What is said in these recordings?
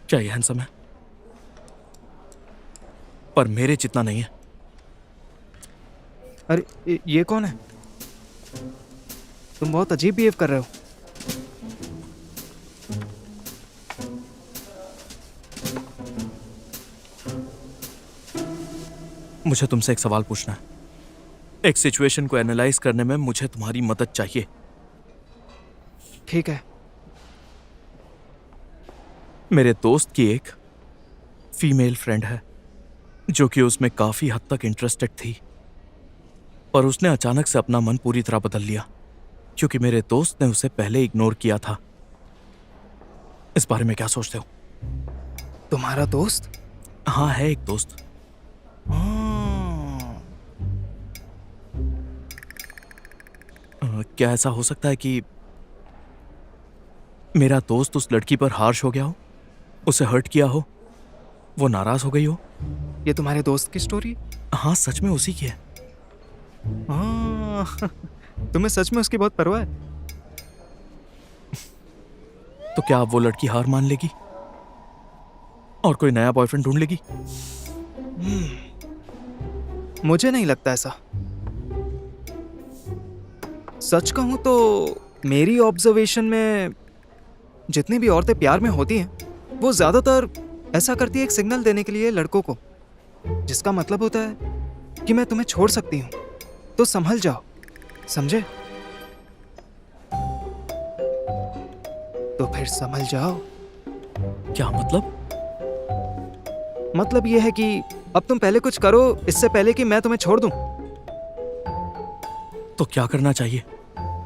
क्या ये हैंडसम है? पर मेरे जितना नहीं है। अरे ये कौन है? तुम बहुत अजीब बिहेव कर रहे हो। मुझे तुमसे एक सवाल पूछना है। एक सिचुएशन को एनालाइज करने में मुझे तुम्हारी मदद चाहिए। ठीक है। मेरे दोस्त की एक फीमेल फ्रेंड है जो कि उसमें काफी हद तक इंटरेस्टेड थी, पर उसने अचानक से अपना मन पूरी तरह बदल लिया क्योंकि मेरे दोस्त ने उसे पहले इग्नोर किया था। इस बारे में क्या सोचते हो? तुम्हारा दोस्त? हाँ, है एक दोस्त। क्या ऐसा हो सकता है कि मेरा दोस्त उस लड़की पर हार्श हो गया हो, उसे हर्ट किया हो, वो नाराज हो गई हो? ये तुम्हारे दोस्त की स्टोरी? हाँ, सच में उसी की है। तुम्हें सच में उसकी बहुत परवाह है? तो क्या अब वो लड़की हार मान लेगी और कोई नया बॉयफ्रेंड ढूंढ लेगी? मुझे नहीं लगता ऐसा। सच कहूं तो मेरी ऑब्जर्वेशन में जितनी भी औरतें प्यार में होती हैं वो ज्यादातर ऐसा करती है एक सिग्नल देने के लिए लड़कों को, जिसका मतलब होता है कि मैं तुम्हें छोड़ सकती हूं, तो संभल जाओ। समझे? तो फिर संभल जाओ। क्या मतलब? मतलब यह है कि अब तुम पहले कुछ करो इससे पहले कि मैं तुम्हें छोड़ दूं। तो क्या करना चाहिए?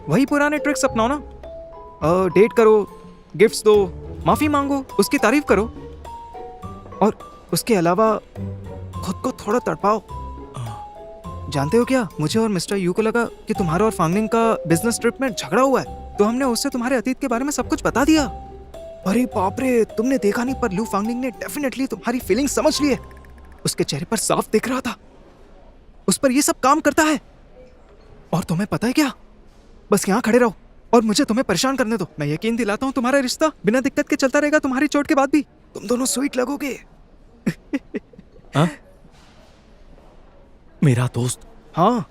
वही पुराने ट्रिक्स अपनाओ ना। डेट करो, गिफ्ट्स दो, माफी मांगो, उसकी तारीफ करो, और उसके अलावा खुद को थोड़ा तड़पाओ। जानते हो क्या, मुझे और मिस्टर यू को लगा कि तुम्हारा और फांगनिंग का बिजनेस ट्रिप में झगड़ा हुआ है, तो हमने उससे तुम्हारे अतीत के बारे में सब कुछ बता दिया। अरे बाप रे, तुमने देखा नहीं, पर लू फांगनिंग ने डेफिनेटली तुम्हारी फीलिंग्स समझ ली है। उसके चेहरे पर साफ दिख रहा था। उस पर ये सब काम करता है। और तुम्हें पता है क्या, बस यहाँ खड़े रहो और मुझे तुम्हें परेशान करने दो। मैं यकीन दिलाता हूँ तुम्हारा रिश्ता बिना दिक्कत के चलता रहेगा। तुम्हारी चोट के बाद भी तुम दोनों स्वीट लगोगे। हाँ? मेरा दोस्त? हाँ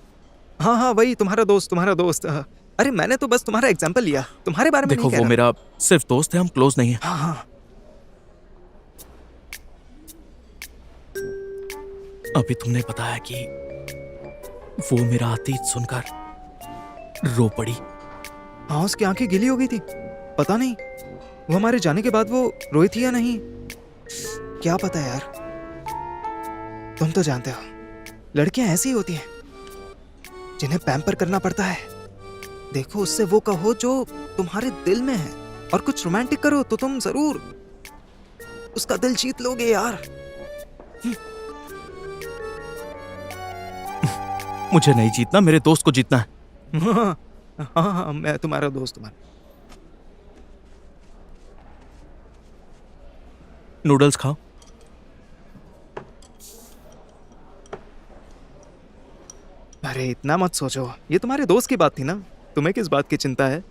हाँ हाँ, वही तुम्हारा दोस्त। अरे मैंने तो बस तुम्हारा एग्जाम्पल लिया, तुम्हारे बारे में देखो, नहीं वो कह मेरा सिर्फ दोस्त है, हम क्लोज नहीं हैं। रहा। हाँ, अभी तुमने बताया कि वो मेरा अतीत सुनकर रो पड़ी। हाँ, उसकी आंखें गीली हो गई थी। पता नहीं वो हमारे जाने के बाद वो रोई थी या नहीं, क्या पता यार। तुम तो जानते हो लड़कियां ऐसी होती हैं जिन्हें पैम्पर करना पड़ता है। देखो, उससे वो कहो जो तुम्हारे दिल में है, और कुछ रोमांटिक करो तो तुम जरूर उसका दिल जीत लोगे यार। मुझे नहीं जीतना, मेरे दोस्त को जीतना है। हाँ, मैं तुम्हारा दोस्त। नूडल्स खाओ। अरे इतना मत सोचो, ये तुम्हारे दोस्त की बात थी ना, तुम्हें किस बात की चिंता है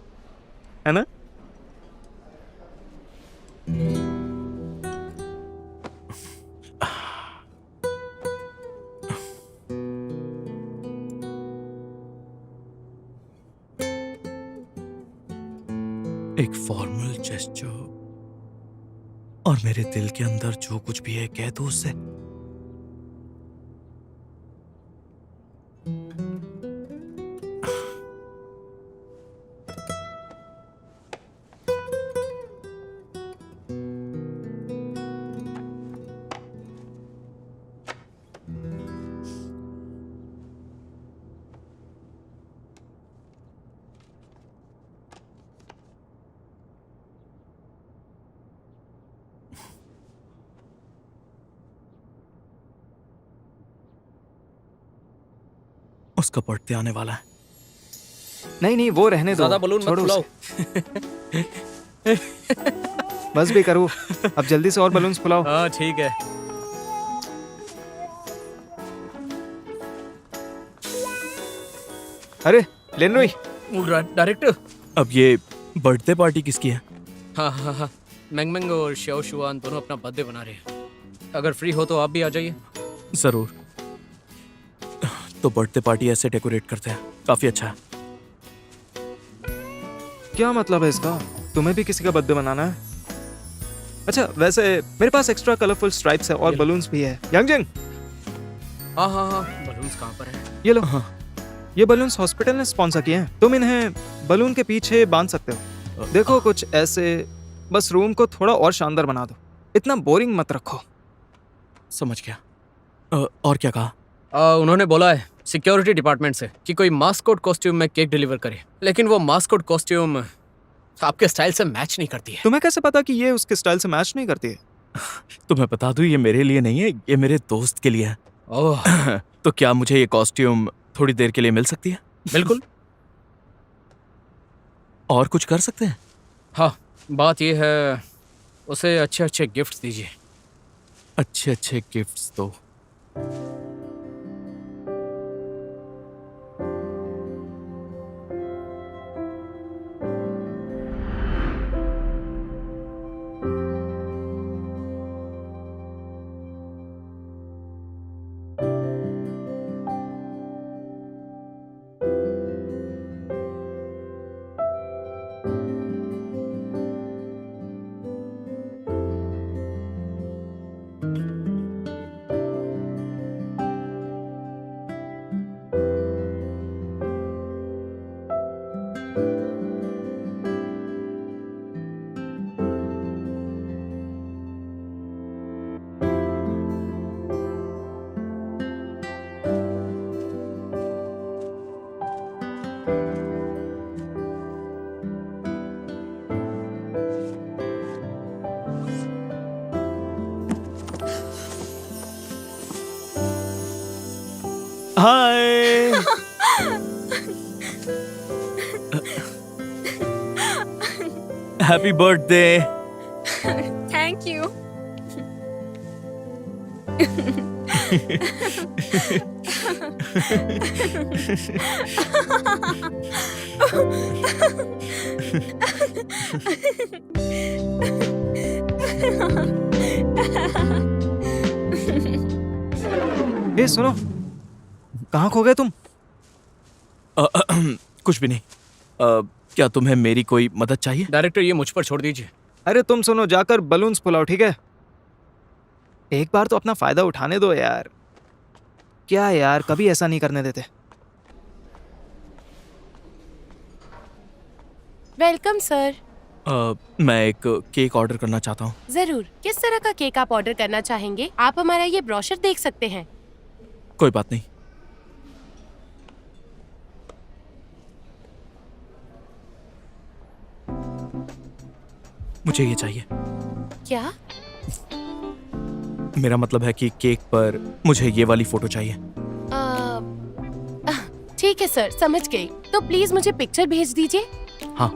ना? एक फॉर्मल जेस्चर, और मेरे दिल के अंदर जो कुछ भी है कह दो उससे। उसका बर्थडे आने वाला है। नहीं, वो रहने दो, ज्यादा बलून मत फुलाओ। बस भी करो, अब जल्दी से और बलून्स फुलाओ। हाँ ठीक है। अरे लेनोई, डायरेक्टर। अब ये बर्थडे पार्टी किसकी है? हाँ हाँ हाँ, मैंगमैंग और श्याओ शुआन दोनों अपना बर्थडे बना रहे हैं। अगर फ्री हो तो आप भी आ जाइए। जरूर। तो बर्थडे पार्टी ऐसे डेकोरेट करते हैं, काफी अच्छा है। क्या मतलब है इसका? तुम्हें भी किसी का बर्थडे मनाना है? अच्छा, वैसे मेरे पास एक्स्ट्रा कलरफुल स्ट्राइप्स है और ये लो। बलून्स भी है। यांगजिंग, हाँ हाँ हाँ, बलून्स कहाँ पर है? ये लो। हाँ। ये बलून्स हॉस्पिटल ने स्पॉन्सर किए हैं। तुम इन्हें बलून के पीछे बांध सकते हो। देखो कुछ ऐसे, बस रूम को थोड़ा और शानदार बना दो। इतना बोरिंग मत रखो। समझ गया। और क्या कहा? उन्होंने बोला है सिक्योरिटी डिपार्टमेंट से कि कोई मास्कोट कॉस्ट्यूम में केक डिलीवर करे, लेकिन वो मास्कोट कॉस्ट्यूम आपके स्टाइल से मैच नहीं करती है। तुम्हें कैसे पता कि ये उसके स्टाइल से मैच नहीं करती है? तुम्हें बता दूं, ये मेरे लिए नहीं है, ये मेरे दोस्त के लिए है। ओह तो क्या मुझे ये कॉस्ट्यूम थोड़ी देर के लिए मिल सकती है? बिल्कुल। और कुछ कर सकते हैं? हाँ, बात ये है उसे अच्छे अच्छे गिफ्ट दीजिए। अच्छे अच्छे गिफ्ट्स तो hi. Happy birthday. Thank you. ये सुनो, कहाँ खो गए तुम? कुछ भी नहीं। क्या तुम्हें मेरी कोई मदद चाहिए? डायरेक्टर, ये मुझ पर छोड़ दीजिए। अरे तुम सुनो, जाकर बलून्स फुलाओ, ठीक है? एक बार तो अपना फायदा उठाने दो यार। क्या यार, कभी ऐसा नहीं करने देते। Welcome sir. मैं एक केक ऑर्डर करना चाहता हूँ। जरूर, किस तरह का केक आप ऑर्डर करना चाहेंगे? आप हमारा ये ब्रोशर देख सकते हैं। कोई बात नहीं। मुझे ये चाहिए। क्या? मेरा मतलब है कि केक पर मुझे ये वाली फोटो चाहिए। ठीक है सर, समझ गई। तो प्लीज मुझे पिक्चर भेज दीजिए। हाँ।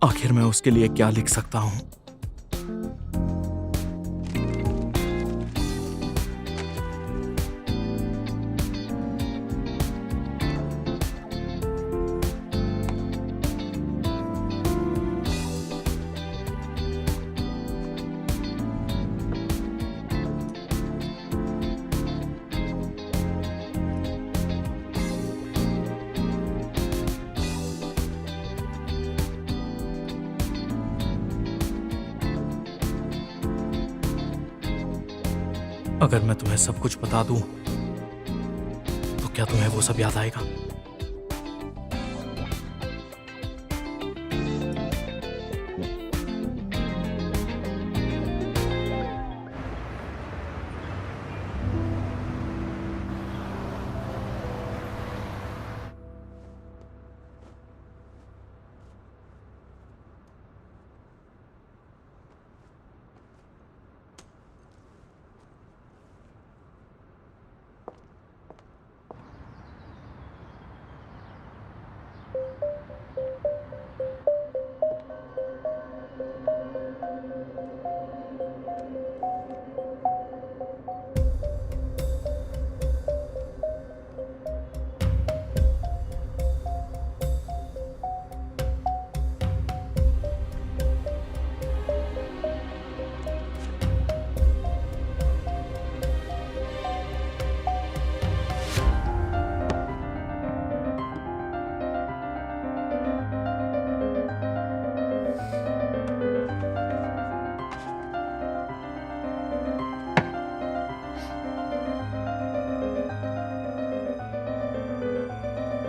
आखिर मैं उसके लिए क्या लिख सकता हूँ? अगर मैं तुम्हें सब कुछ बता दूं, तो क्या तुम्हें वो सब याद आएगा?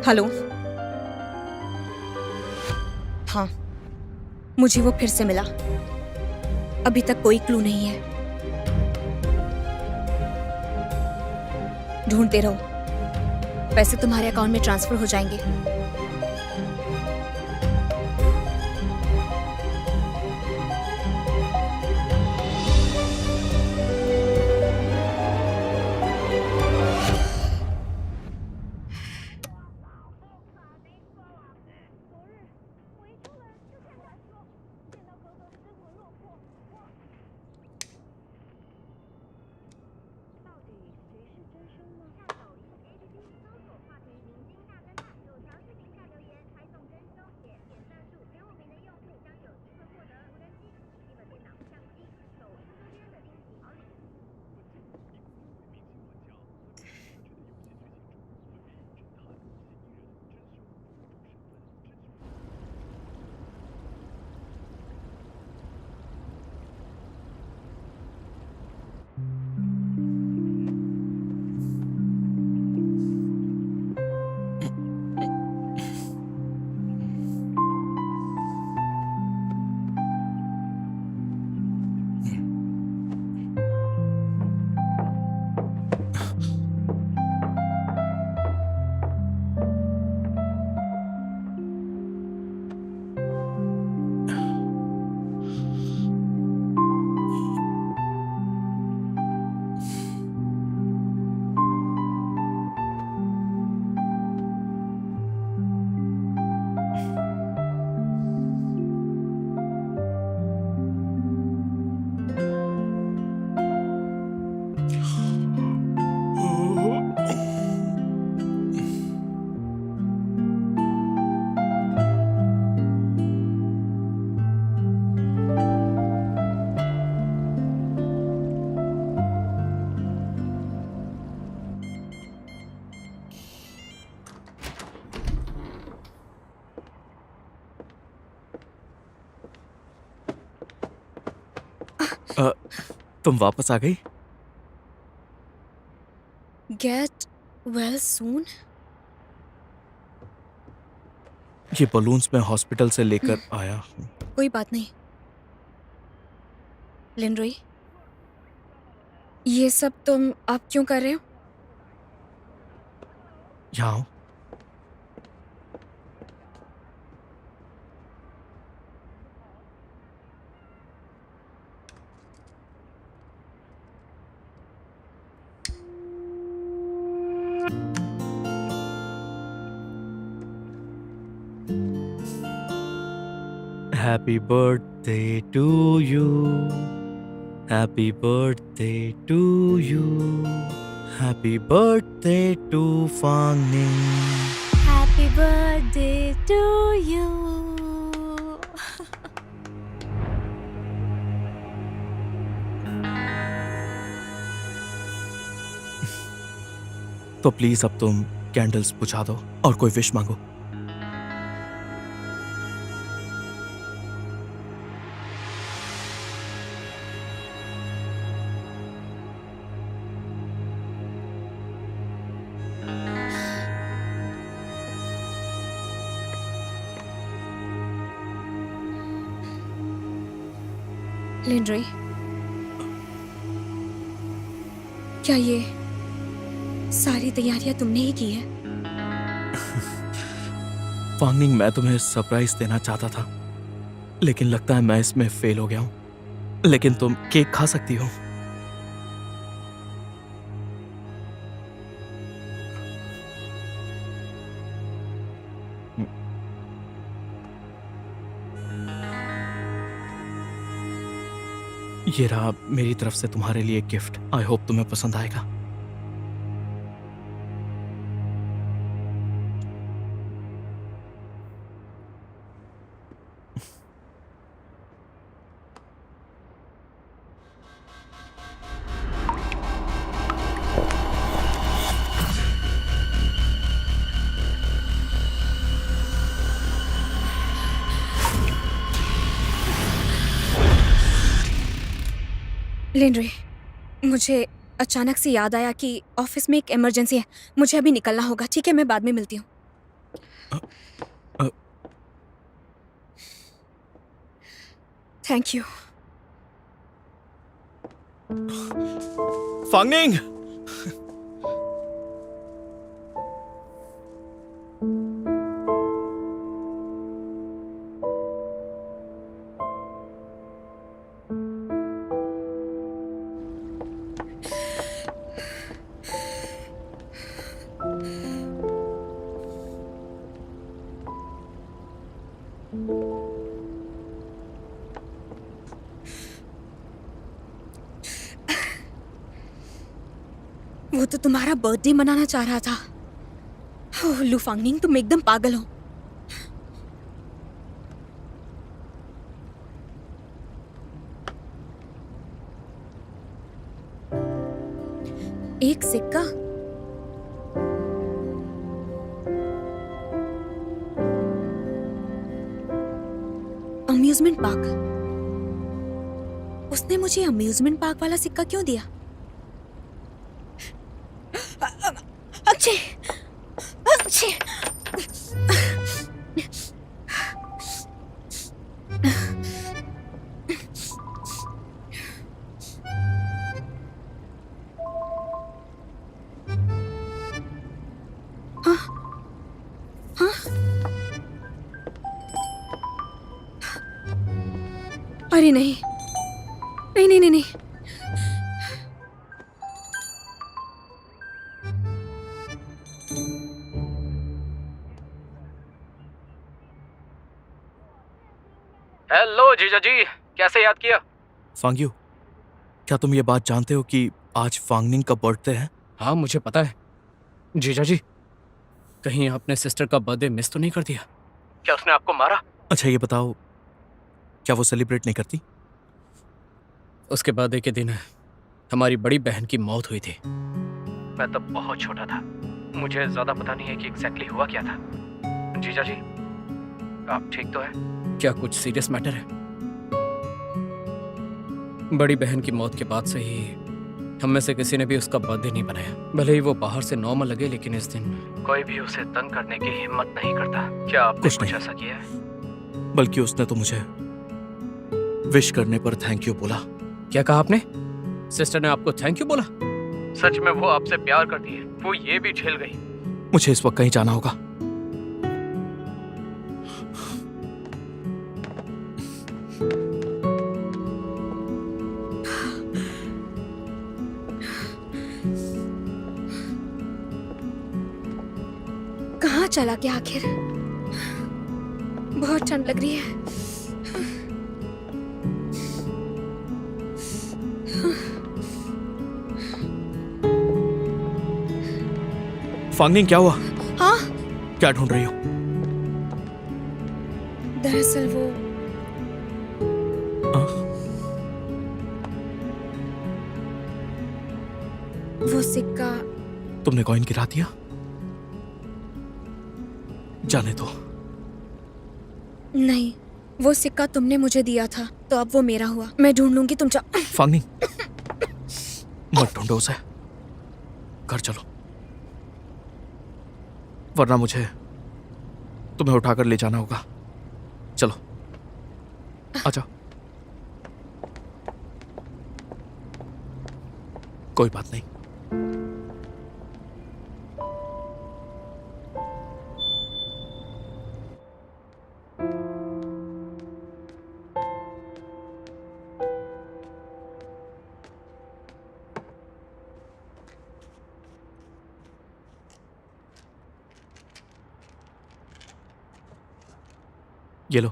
हेलो। हाँ, मुझे वो फिर से मिला। अभी तक कोई क्लू नहीं है। ढूंढते रहो, पैसे तुम्हारे अकाउंट में ट्रांसफर हो जाएंगे। तुम वापस आ गई? Get well soon. ये बलून्स मैं हॉस्पिटल से लेकर आया हूँ। कोई बात नहीं। लिनरोई, ये सब तुम आप क्यों कर रहे हो? यहाँ आओ। Happy birthday to you. Happy birthday to you. Happy birthday to Fang Ning. Happy birthday to you. तो प्लीज अब तुम कैंडल्स बुझा दो और कोई विश मांगो। लिनरोई, क्या ये सारी तैयारियां तुमने ही की है? फांगनिंग, मैं तुम्हें सरप्राइज देना चाहता था, लेकिन लगता है मैं इसमें फेल हो गया हूं। लेकिन तुम केक खा सकती हो। ये रहा मेरी तरफ से तुम्हारे लिए गिफ्ट। आई होप तुम्हें पसंद आएगा। लिनरोई, मुझे अचानक से याद आया कि ऑफिस में एक इमरजेंसी है। मुझे अभी निकलना होगा। ठीक है, मैं बाद में मिलती हूँ। Thank you. फांगनिंग! वो तो तुम्हारा बर्थडे मनाना चाह रहा था। ओह, लू फांगनिंग, तुम एकदम पागल हो। एक सिक्का? Amusement park. उसने मुझे अम्यूजमेंट पार्क वाला सिक्का क्यों दिया? अक्षय, अक्षय। हाँ, हाँ। अरे नहीं, नहीं नहीं नहीं नहीं। हेलो जीजा जी, कैसे याद किया? फांग्यू, क्या तुम ये बात जानते हो कि आज फांगनिंग का बर्थडे है? हाँ, मुझे पता है। जीजा जी, कहीं आपने सिस्टर का बर्थडे मिस तो नहीं कर दिया? क्या उसने आपको मारा? अच्छा ये बताओ, क्या वो सेलिब्रेट नहीं करती? उसके बर्थडे के दिन हमारी बड़ी बहन की मौत हुई थी। मैं तब बहुत छोटा था, मुझे ज्यादा पता नहीं है कि एग्जैक्टली हुआ क्या था। जीजा जी, आप ठीक तो हैं? क्या कुछ सीरियस मैटर है? बड़ी बहन की मौत के बाद से ही हम में से किसी ने भी उसका बर्थडे नहीं बनाया। भले ही वो बाहर से नॉर्मल लगे, लेकिन इस दिन कोई भी उसे तंग करने की हिम्मत नहीं करता। क्या आपने कुछ कुछ नहीं। ऐसा किया है? बल्कि उसने तो मुझे विश करने पर थैंक यू बोला। क्या कहा आपने? सिस्टर ने आपको थैंक यू बोला? सच में वो आपसे प्यार करती है, वो ये भी झेल गई। मुझे इस वक्त कहीं जाना होगा। कहाँ चला गया आखिर? बहुत ठंड लग रही है। फांगनिंग, क्या हुआ? हाँ, क्या ढूंढ रही हो? दरअसल वो सिक्का। तुमने कॉइन गिरा दिया? जाने दो। नहीं, वो सिक्का तुमने मुझे दिया था, तो अब वो मेरा हुआ। मैं ढूंढ लूंगी, तुम जा। फांगनिंग, मत ढूंढो उसे। घर चलो, वरना मुझे तुम्हें उठाकर ले जाना होगा। चलो, आजा। कोई बात नहीं। ये लो,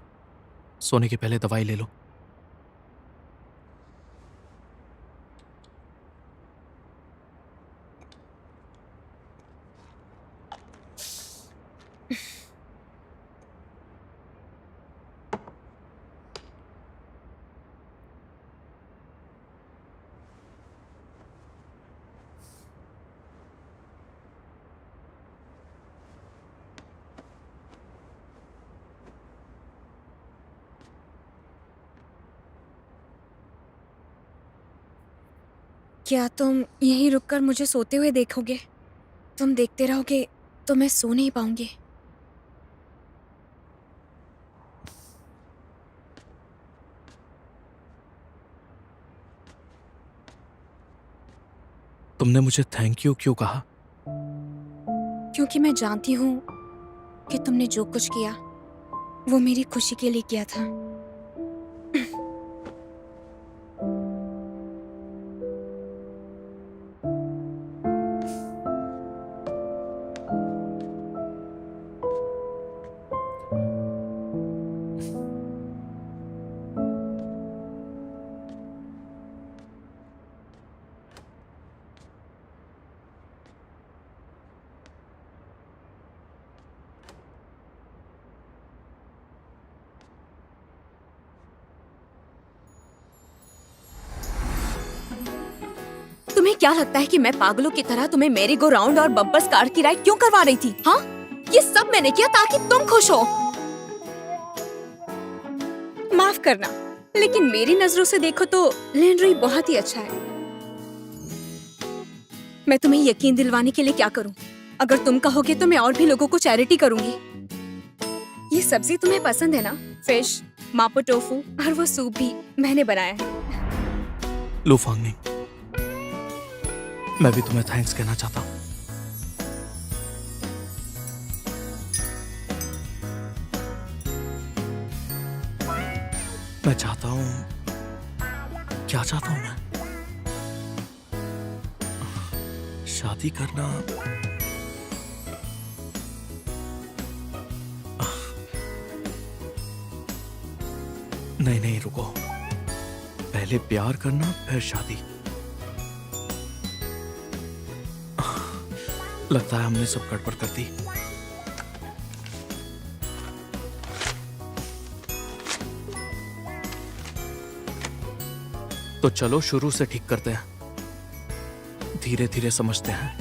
सोने के पहले दवाई ले लो। क्या तुम यहीं रुककर मुझे सोते हुए देखोगे? तुम देखते रहोगे तो मैं सो नहीं पाऊंगी। तुमने मुझे थैंक यू क्यों कहा? क्योंकि मैं जानती हूँ कि तुमने जो कुछ किया वो मेरी खुशी के लिए किया था। तुम्हें क्या लगता है कि मैं पागलों की तरह तुम्हें मेरी गो राउंड और बम्पर्स कार की राइड क्यों करवा रही थी? हाँ, ये सब मैंने किया ताकि तुम खुश हो। माफ करना, लेकिन मेरी नजरों से देखो तो लेंड्री बहुत ही अच्छा है। मैं तुम्हें यकीन दिलवाने के लिए क्या करूं? अगर तुम कहोगे तो मैं और भी लोगों को चैरिटी करूंगी। ये सब्जी तुम्हें पसंद है ना? फिश, मापो टोफू और वो सूप भी मैंने बनाया है। लो फांगनिंग, मैं भी तुम्हें थैंक्स कहना चाहता हूँ। मैं चाहता हूँ, क्या चाहता हूँ मैं? शादी करना। नहीं नहीं रुको, पहले प्यार करना फिर शादी। लगता है हमने सब गड़बड़ कर दी। तो चलो शुरू से ठीक करते हैं, धीरे धीरे समझते हैं।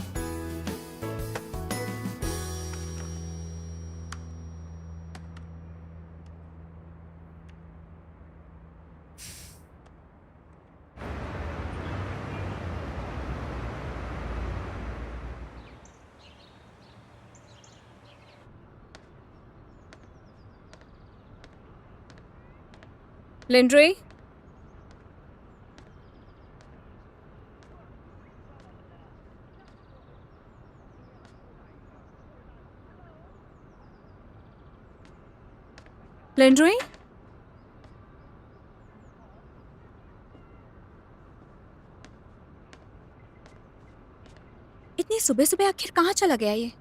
लेंड्री, लेंड्री, इतनी सुबह सुबह आखिर कहाँ चला गया ये?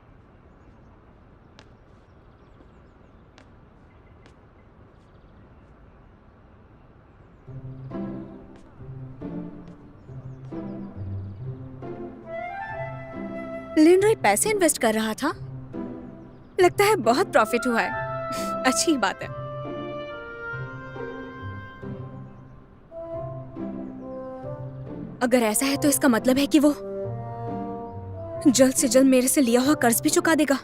लेंड्री पैसे इन्वेस्ट कर रहा था। लगता है बहुत प्रॉफिट हुआ है। अच्छी बात है। अगर ऐसा है तो इसका मतलब है कि वो जल्द से जल्द मेरे से लिया हुआ कर्ज भी चुका देगा।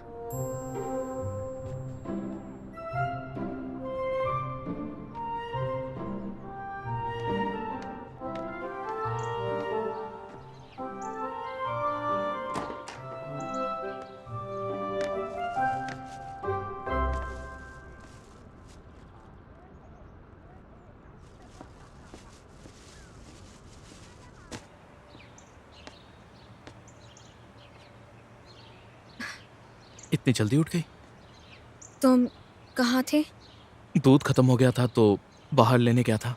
इतनी जल्दी उठ गई? तुम कहाँ थे? दूध खत्म हो गया था तो बाहर लेने गया था।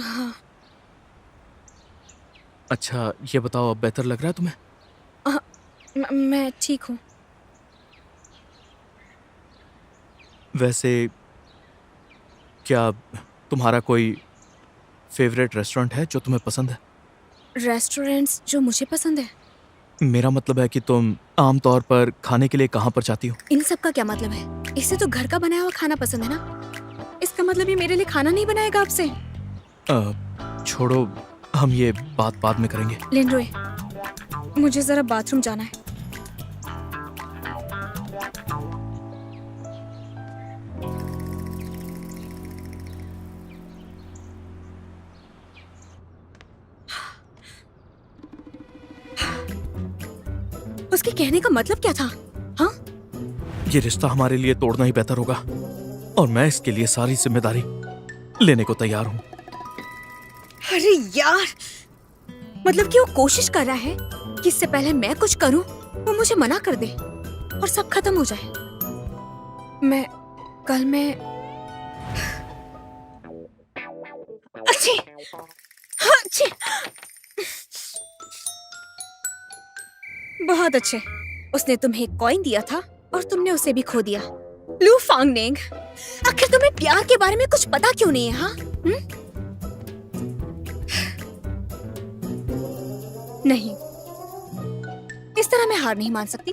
हाँ। अच्छा ये बताओ, अब बेहतर लग रहा है तुम्हें? मैं ठीक हूँ। वैसे क्या तुम्हारा कोई फेवरेट रेस्टोरेंट है जो तुम्हें पसंद है? रेस्टोरेंट्स जो मुझे पसंद है? मेरा मतलब है कि तुम आमतौर पर खाने के लिए कहाँ पर जाती हो? इन सब का क्या मतलब है? इसे तो घर का बनाया हुआ खाना पसंद है ना। इसका मतलब ये मेरे लिए खाना नहीं बनाएगा आपसे? छोड़ो, हम ये बात बाद में करेंगे। लेंड्रोय, मुझे जरा बाथरूम जाना है। उसके कहने का मतलब क्या था? हाँ? ये रिश्ता हमारे लिए तोड़ना ही बेहतर होगा और मैं इसके लिए सारी जिम्मेदारी लेने को तैयार हूँ। अरे यार, मतलब कि वो कोशिश कर रहा है कि इससे पहले मैं कुछ करूं वो मुझे मना कर दे और सब खत्म हो जाए। कल मैं अच्छी अच्छी बहुत अच्छे। उसने तुम्हें एक कॉइन दिया था और तुमने उसे भी खो दिया। लू फांगनेंग, आखिर तुम्हें प्यार के बारे में कुछ पता क्यों नहीं है? हाँ नहीं, इस तरह मैं हार नहीं मान सकती।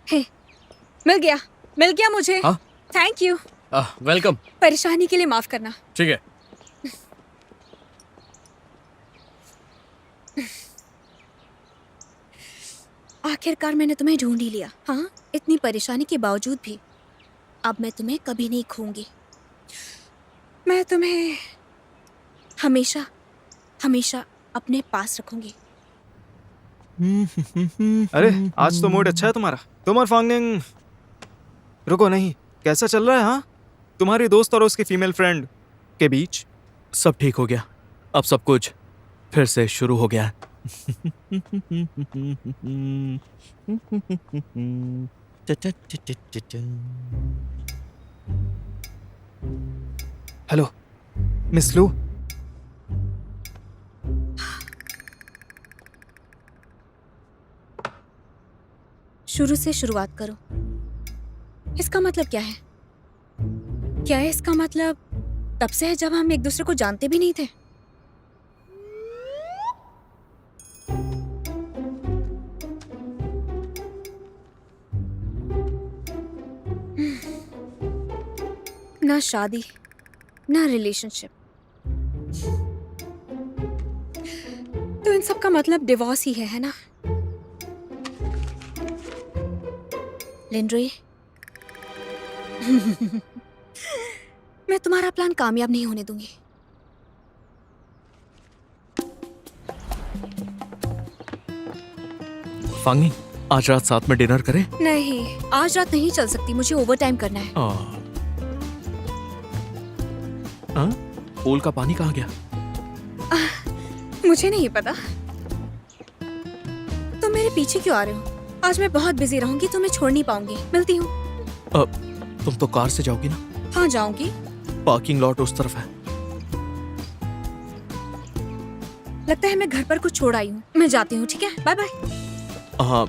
हे, मिल गया मुझे। हाँ? Thank you. वेलकम। परेशानी के लिए माफ करना। ठीक है। आखिरकार मैंने तुम्हें ढूंढ ही लिया। हाँ, इतनी परेशानी के बावजूद भी अब मैं तुम्हें कभी नहीं खोऊंगी। मैं तुम्हें हमेशा हमेशा अपने पास रखूंगी। अरे आज तो मूड अच्छा है तुम्हारा। तुम और फांगनिंग, रुको नहीं, कैसा चल रहा है? हाँ, तुम्हारी दोस्त और उसकी फीमेल फ्रेंड के बीच? सब ठीक हो गया, अब सब कुछ फिर से शुरू हो गया है। हेलो मिस लू। शुरू से शुरुआत करो। इसका मतलब क्या है? क्या है इसका मतलब तब से है जब हम एक दूसरे को जानते भी नहीं थे? ना शादी, ना रिलेशनशिप, तो इन सब का मतलब डिवोर्स ही है ना? लिंड्रे, मैं तुम्हारा प्लान कामयाब नहीं होने दूंगी। फांगी, आज रात साथ में डिनर करें? नहीं, आज रात नहीं चल सकती, मुझे ओवर टाइम करना है। पूल का पानी कहाँ गया? मुझे नहीं पता। तुम मेरे पीछे क्यों आ रहे हो? आज मैं बहुत बिजी रहूंगी तो मैं छोड़ नहीं पाऊंगी। मिलती हूँ। तुम तो कार से जाओगी ना? हाँ जाऊंगी। पार्किंग लॉट उस तरफ है। लगता है मैं घर पर कुछ छोड़ आई हूँ। मैं जाती हूँ, ठीक है? Bye bye. हाँ,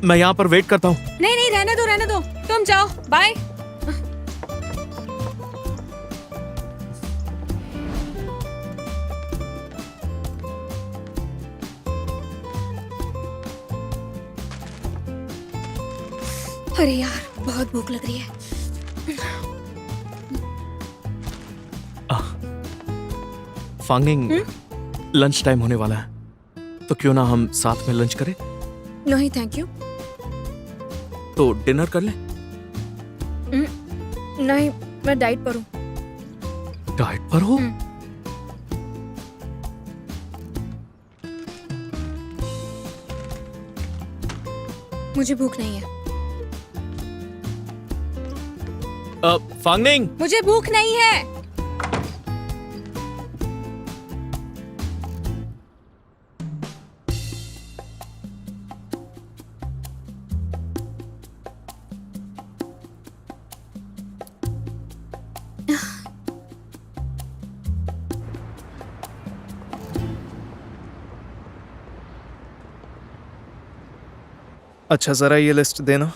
मैं यहाँ पर वेट करता हूँ। नहीं नहीं, रहने दो, तुम जाओ। बाय। अरे यार, बहुत भूख लग रही है। फांगिंग, लंच टाइम होने वाला है, तो क्यों ना हम साथ में लंच करें? नहीं थैंक यू। तो डिनर कर लें? नहीं, मैं डाइट पर हूँ। डाइट पर हो? मुझे भूख नहीं है। फांगनिंग, मुझे भूख नहीं है। अच्छा, जरा ये लिस्ट देना।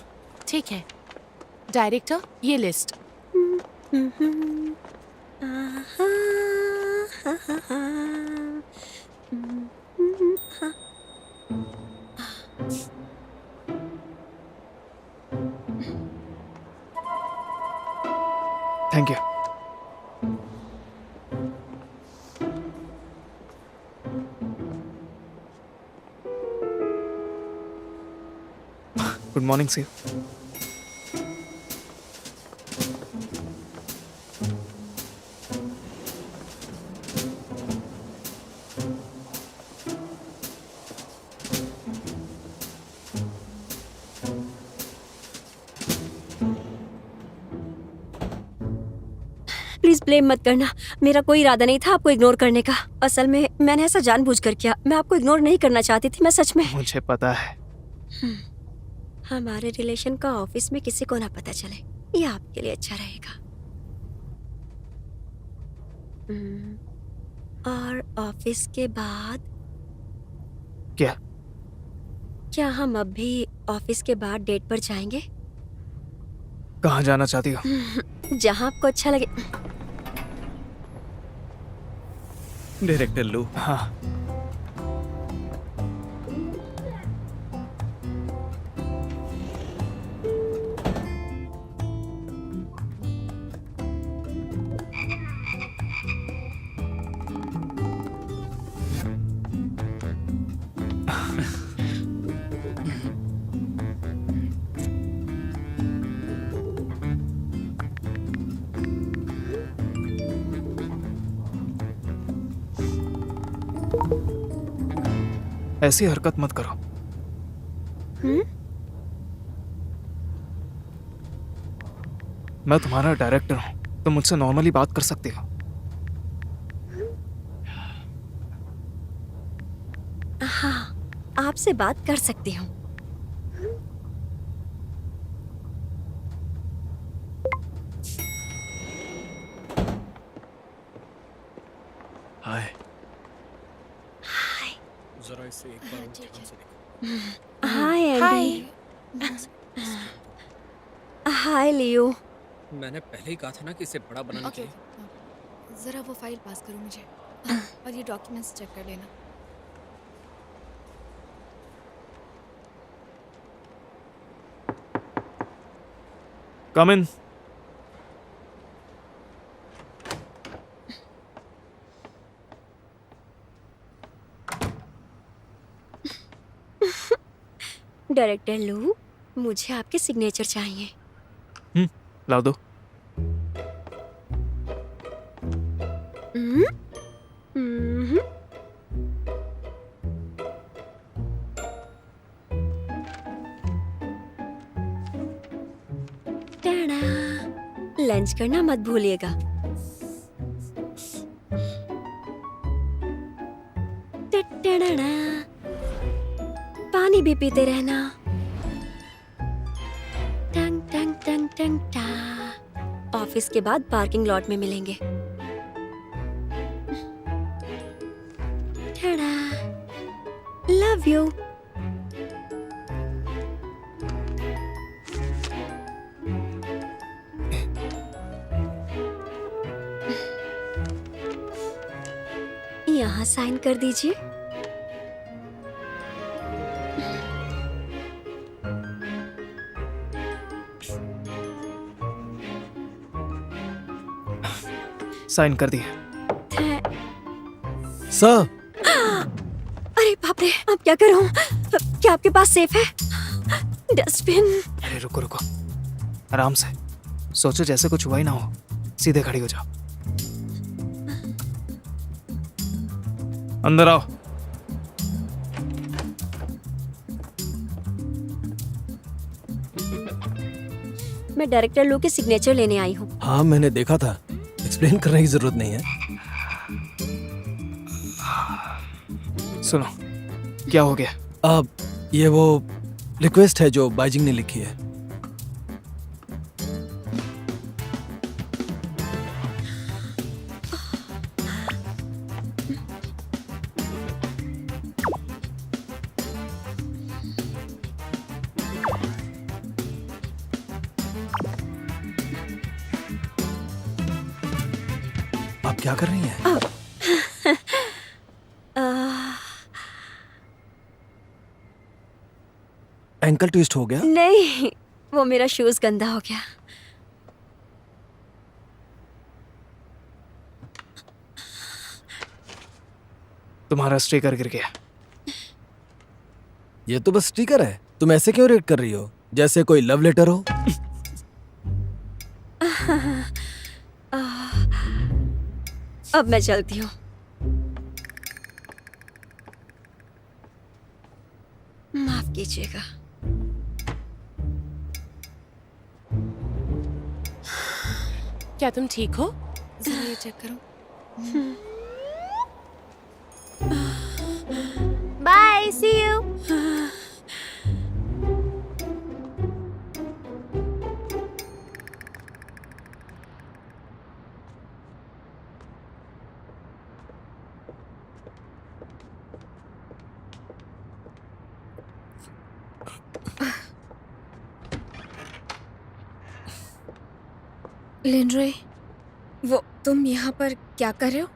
ठीक है डायरेक्टर, ये list. Thank you. Good morning सी। प्लीज ब्लेम मत करना। मेरा कोई इरादा नहीं था आपको इग्नोर करने का। असल में मैंने ऐसा जानबूझकर किया। मैं आपको इग्नोर नहीं करना चाहती थी, मैं सच में। मुझे पता है। हमारे रिलेशन का ऑफिस में किसी को ना पता चले, ये आपके लिए अच्छा रहेगा। और ऑफिस के बाद क्या हम अब भी ऑफिस के बाद डेट पर जाएंगे? कहाँ जाना चाहती हो? जहाँ आपको अच्छा लगे। डायरेक्टर लू, हाँ, ऐसी हरकत मत करो। मैं तुम्हारा डायरेक्टर हूँ, तुम मुझसे नॉर्मली बात कर सकती हो। हाँ, आपसे बात कर सकती हूँ। हाय। जरा इसे एक बार और ध्यान से देखो। हाय एंडी। हाय लियो। मैंने पहले ही कहा था ना कि इसे बड़ा बनाने ओके, के लिए। ज़रा वो फाइल पास करो मुझे और ये डॉक्यूमेंट्स चेक कर लेना। कम इन। डायरेक्टर लू, मुझे आपके सिग्नेचर चाहिए। ला दो। हम्म? हम्म। टाडा! लंच करना मत भूलिएगा। टटटडडा! पानी भी पीते रहना। टंग टंग टंग टंग टा। ऑफिस के बाद पार्किंग लॉट में मिलेंगे। टाडा! Love you. यहाँ साइन कर दीजिए। साइन कर दिए। सर, अरे बाप रे, अब क्या करूं? क्या आपके पास सेफ है? डस्टबिन। अरे रुको रुको, आराम से सोचो, जैसे कुछ हुआ ही ना हो। सीधे खड़ी हो जाओ। अंदर आओ। मैं डायरेक्टर लू के सिग्नेचर लेने आई हूँ। हाँ, मैंने देखा था। एक्सप्लेन करने की जरूरत नहीं है। सुनो, क्या हो गया? अब ये वो रिक्वेस्ट है जो बाइजिंग ने लिखी है। आप क्या कर रही हैं? एंकल ट्विस्ट हो गया? नहीं, वो मेरा शूज गंदा हो गया। तुम्हारा स्टिकर गिर गया। ये तो बस स्टिकर है। तुम ऐसे क्यों रिएक्ट कर रही हो जैसे कोई लव लेटर हो? अब मैं चलती हूँ। माफ कीजिएगा। क्या तुम ठीक हो? जरा ये चेक करो। Bye, C you. लिंड्रे, वो तुम यहाँ पर क्या कर रहे हो?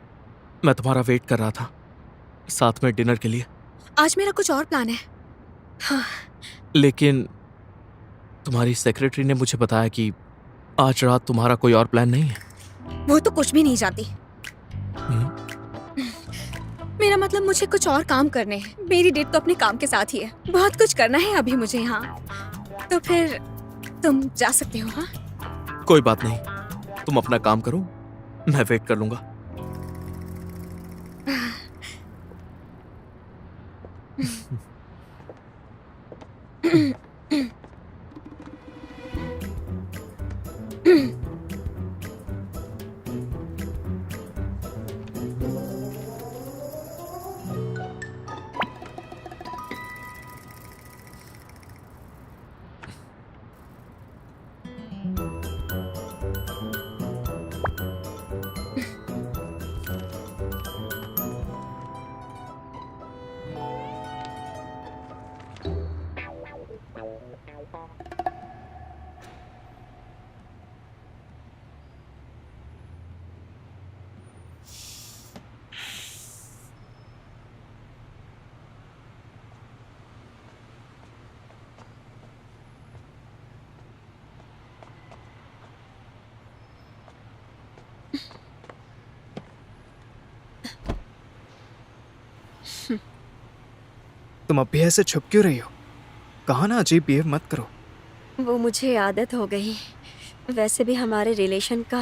मैं तुम्हारा वेट कर रहा था, साथ में डिनर के लिए। आज मेरा कुछ और प्लान है। हाँ, लेकिन तुम्हारी सेक्रेटरी ने मुझे बताया कि आज रात तुम्हारा कोई और प्लान नहीं है। वो तो कुछ भी नहीं जानती। मेरा मतलब मुझे कुछ और काम करने हैं। मेरी डेट तो अपने काम के साथ ही है। बहुत कुछ करना है अभी मुझे यहाँ। तो फिर तुम जा सकते हो। हाँ, कोई बात नहीं, तुम अपना काम करो, मैं वेट कर लूंगा। तुम अब भी ऐसे छुप क्यों रही हो? कहा ना अजीब बिहेव मत करो। वो मुझे आदत हो गई। वैसे भी हमारे रिलेशन का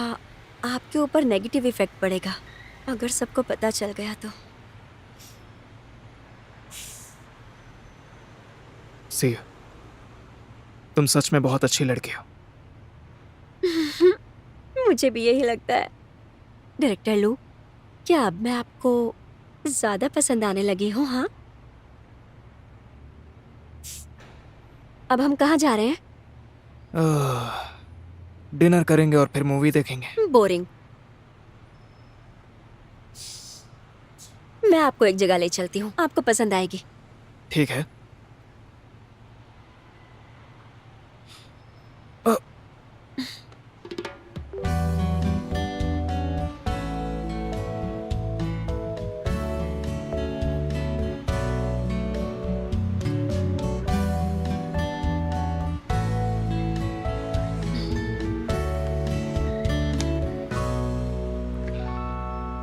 आपके ऊपर नेगेटिव इफेक्ट पड़ेगा अगर सबको पता चल गया तो। सी, तुम सच में बहुत अच्छी लड़की हो। मुझे भी यही लगता है। डायरेक्टर लू, क्या अब मैं आपको ज्यादा पसंद आने लगी हूँ? हाँ, अब हम कहाँ जा रहे हैं? डिनर करेंगे और फिर मूवी देखेंगे। बोरिंग। मैं आपको एक जगह ले चलती हूँ, आपको पसंद आएगी। ठीक है।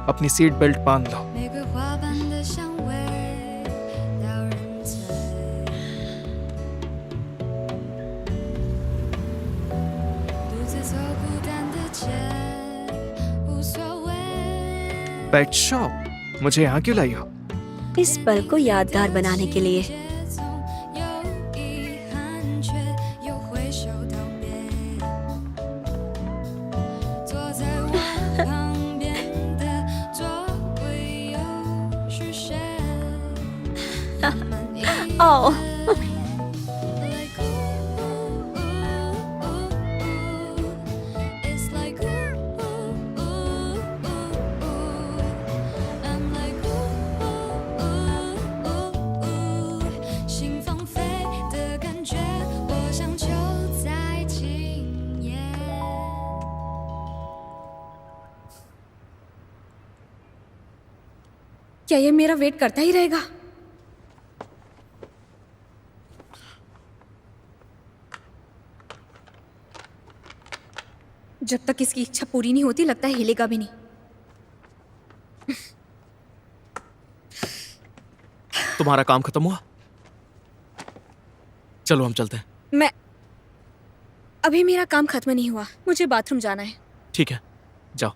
अपनी सीट बेल्ट बांध लो। 玫瑰花瓣的香味撩人醉，独自走孤单的街，无所谓。 पेट शॉप, मुझे यहाँ क्यों लाई हो? इस पल को यादगार बनाने के लिए। 有遗憾却又挥手道别，坐在我旁边的座位又是谁？慢慢一眼哦， like it's like I'm like心放飞的感觉，我像球在今夜。 क्या ये मेरा वेट करता ही रहेगा? जब तक इसकी इच्छा पूरी नहीं होती लगता है हिलेगा भी नहीं। तुम्हारा काम खत्म हुआ? चलो हम चलते हैं। मैं अभी मेरा काम खत्म नहीं हुआ, मुझे बाथरूम जाना है। ठीक है, जाओ।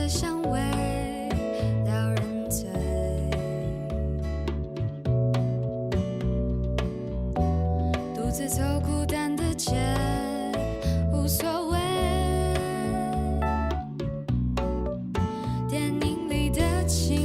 的香味撩人醉，独自走孤单的街，无所谓。电影里的情